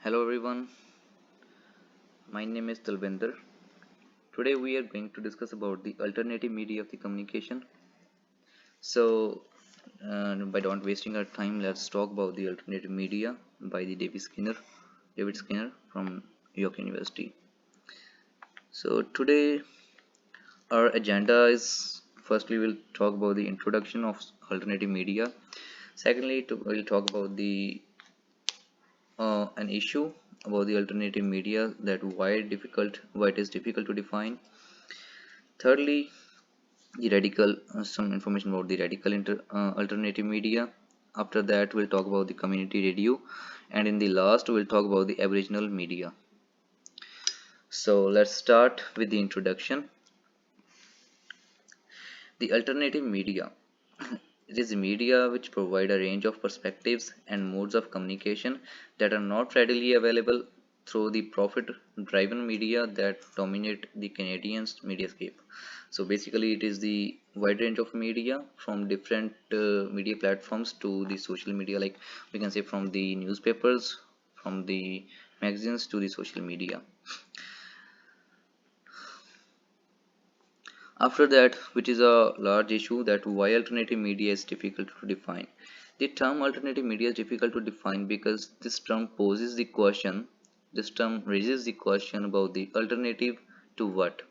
Hello everyone, my name is Talvinder. Today we are going to discuss about the alternative media of the communication. By not wasting our time, let's talk about the alternative media by the David Skinner from York University. So today our agenda is firstly we'll talk about the introduction of alternative media. Secondly, we'll talk about the an issue about the alternative media that why it is difficult to define. Thirdly, the radical some information about the alternative media. After that we'll talk about the community radio, and in the last we'll talk about the aboriginal media. So let's start with the introduction. The alternative media, it is media which provide a range of perspectives and modes of communication that are not readily available through the profit driven media that dominate the Canadian mediascape. So basically it is the wide range of media from different media platforms to the social media, like we can say from the newspapers, from the magazines to the social media. After that, which is a large issue, that why alternative media is difficult to define. The term alternative media is difficult to define because this term raises the question about the alternative to what.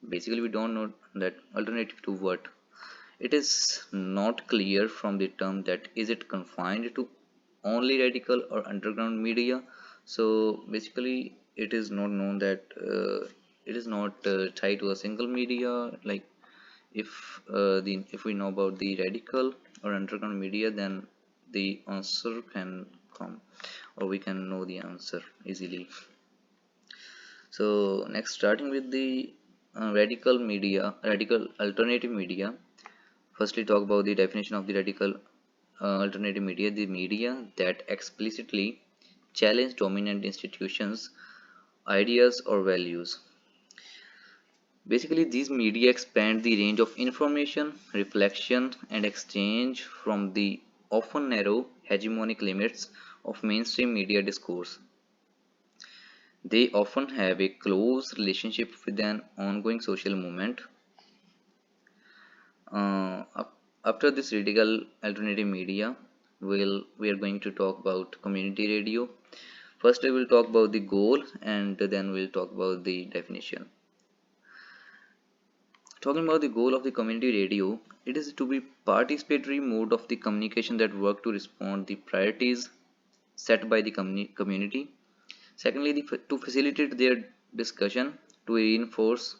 Basically, we don't know that alternative to what. It is not clear from the term that is it confined to only radical or underground media. So basically, it is not known that it is not tied to a single media. Like if we know about the radical or underground media, then the answer can come, or we can know the answer easily. So next, starting with the radical alternative media. Firstly, talk about the definition of the radical alternative media: the media that explicitly challenge dominant institutions, ideas, or values. Basically, these media expand the range of information, reflection, and exchange from the often narrow hegemonic limits of mainstream media discourse. They often have a close relationship with an ongoing social movement. After this radical alternative media, we are going to talk about community radio. First, I will talk about the goal, and then we'll talk about the definition. Talking about the goal of the community radio, it is to be participatory mode of the communication that work to respond the priorities set by the community. Secondly, to facilitate their discussion, to reinforce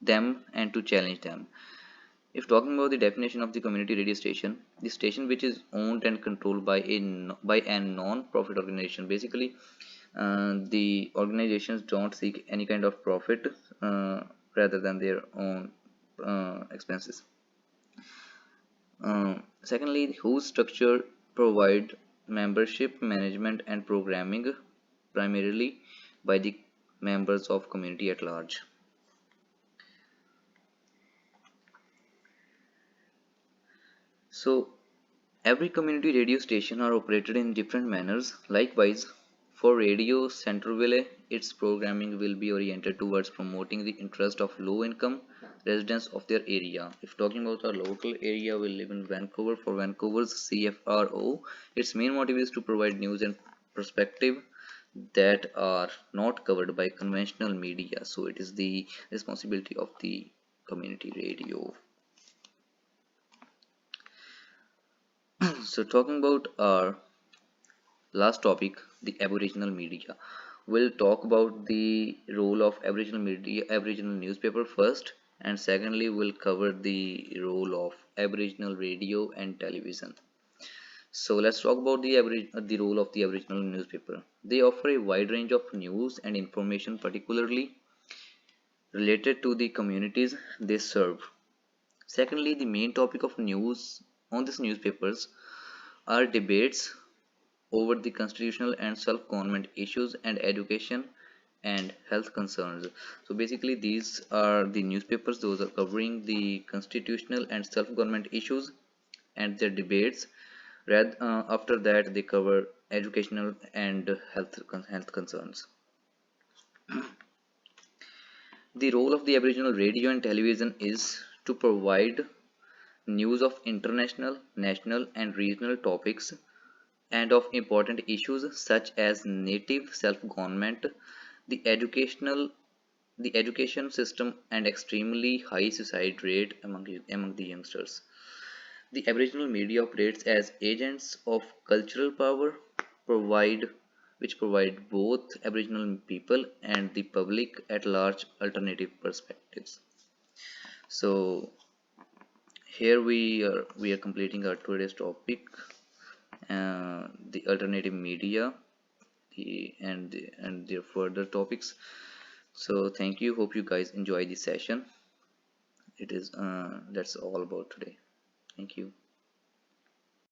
them and to challenge them. If talking about the definition of the community radio station, the station which is owned and controlled by a non-profit organization. Basically, the organizations don't seek any kind of profit rather than their own expenses. Secondly, whose structure provide membership, management, and programming primarily by the members of community at large. So every community radio station are operated in different manners. Likewise, for Radio Centerville, its programming will be oriented towards promoting the interest of low-income residents of their area. If talking about our local area, we live in Vancouver. For Vancouver's CFRO, its main motive is to provide news and perspective that are not covered by conventional media. So it is the responsibility of the community radio. So talking about our last topic, the Aboriginal media. We'll talk about the role of Aboriginal media, Aboriginal newspaper first, and secondly, we'll cover the role of Aboriginal radio and television. So let's talk about the role of the Aboriginal newspaper. They offer a wide range of news and information, particularly related to the communities they serve. Secondly, the main topic of news on these newspapers are debates over the constitutional and self-government issues and education and health concerns. So basically these are the newspapers, those are covering the constitutional and self-government issues and their debates. After that they cover educational and health concerns. The role of the Aboriginal radio and television is to provide news of international, national, and regional topics and of important issues such as native self-government, the educational the education system, and extremely high suicide rate among the youngsters. The Aboriginal media operates as agents of cultural power, provide which provide both Aboriginal people and the public at large alternative perspectives. So here we are completing our today's topic, the alternative media, and their further topics. So thank you. Hope you guys enjoy the session. It is that's all about today. Thank you.